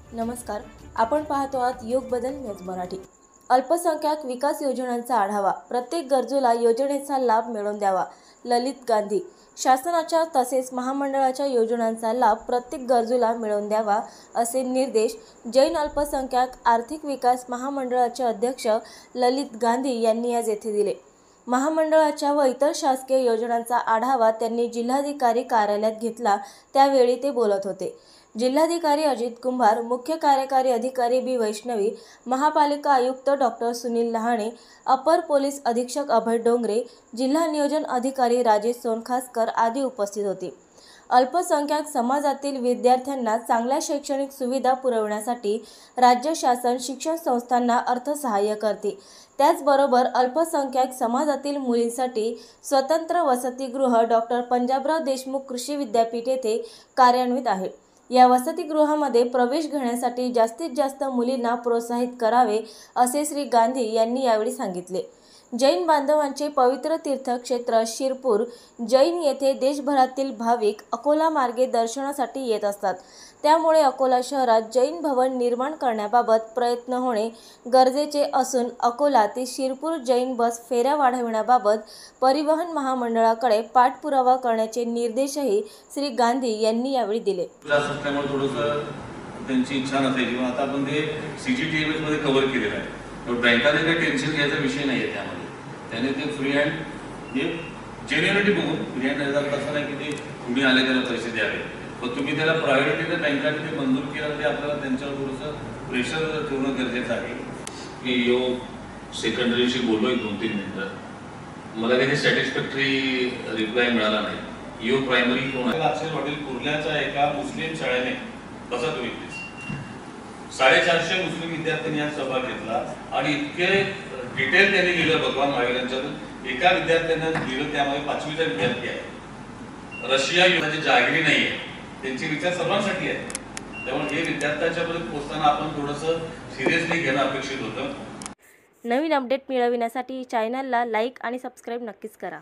नमस्कार, आपण पाहतो आहात योग बदल न्यूज मराठी। अल्पसंख्याक विकास योजनांचा आढावा, प्रत्येक गरजूला योजनेचा लाभ मिळवून द्यावा। ललित गांधी। शासनाच्या तसेच महामंडळाच्या योजनांचा लाभ प्रत्येक गरजूला मिळवून द्यावा असे निर्देश जैन अल्पसंख्याक आर्थिक विकास महामंडळाचे अध्यक्ष ललित गांधी यांनी आज येथे दिले। महामंडळाच्या व इतर शासकीय योजनांचा आढावा त्यांनी जिल्हाधिकारी कार्यालयात घेतला, त्यावेळी ते बोलत होते। जिल्हाधिकारी अजित कुंभार, मुख्य कार्यकारी अधिकारी बी वैष्णवी, महापालिका आयुक्त डॉक्टर सुनील लहाणे, अपर पोलीस अधीक्षक अभय डोंगरे, जिल्हा नियोजन अधिकारी राजेश सोनखासकर आदी उपस्थित होते। अल्पसंख्याक समाजातील विद्यार्थ्यांना चांगल्या शैक्षणिक सुविधा पुरवण्यासाठी राज्य शासन शिक्षण संस्थांना अर्थसहाय्य करते। त्याचबरोबर अल्पसंख्याक समाजातील मुलींसाठी स्वतंत्र वसतिगृह डॉक्टर पंजाबराव देशमुख कृषी विद्यापीठ येथे कार्यान्वित आहे। या वसतिगृहामध्ये प्रवेश घेण्यासाठी जास्तीत जास्त मुलींना प्रोत्साहित करावे असे श्री गांधी यांनी यावेळी सांगितले। जैन बांधवांचे पवित्र तीर्थक्षेत्र शिरपूर जैन येथे देशभरातील भाविक अकोला मार्गे दर्शनासाठी येत असतात। त्यामुळे अकोला शहरात जैन भवन निर्माण करण्याबाबत प्रयत्न होणे गरजेचे असून अकोला ते शिरपूर जैन बस फेऱ्या वाढविण्याबाबत परिवहन महामंडळाकडे पाठपुरावा करण्याचे निर्देशही श्री गांधी यांनी यावेळी दिले। त्यांची इच्छा नसायची, आता आपण ते सीजीटीएमएस मध्ये कव्हर केलेलं आहे। बँकाने काही टेन्शन घ्यायचा विषय नाही आहे त्यामध्ये। त्याने ते फ्री हँड हे जेन्युइनिटी बघून फ्री हँड असं नाही की ते तुम्ही आले त्याला पैसे द्यावे, पण तुम्ही त्याला प्रायोरिटीने बँकाने ते मंजूर केलं, ते आपल्याला त्यांच्यावर थोडंसं प्रेशर ठेवणं गरजेचं आहे। की योग सेकंडरीशी बोललोय 2-3 मिनिटं, मला काही सॅटिस्फॅक्टरी रिप्लाय मिळाला नाही। योग प्रायमरी कोण आहे? अक्षर हॉटेल कुर्ल्याच्या एका मुस्लिम शाळेने बसा तुम्ही प्लीज 450 मुस्लिम विद्यार्थ्यांनी यात सहभाग घेतला आणि इतके डिटेल त्यांनी लिहिलं भगवान महावीर यांच्यातून। एका विद्यार्थ्यानं लिहिलं, त्यामध्ये 5वीचा विद्यार्थी आहे। रशिया युद्धाची जागीरी नाहीये, त्यांचे विचार सर्वांसाठी आहेत। त्यामुळे हे विद्यार्थ्यांच्या पर्यंत पोहोचताना आपण थोडंसं सिरियसली घेणं अपेक्षित होतं। नवीन अपडेट मिळविण्यासाठी चॅनलला लाईक आणि सबस्क्राईब नक्कीच करा।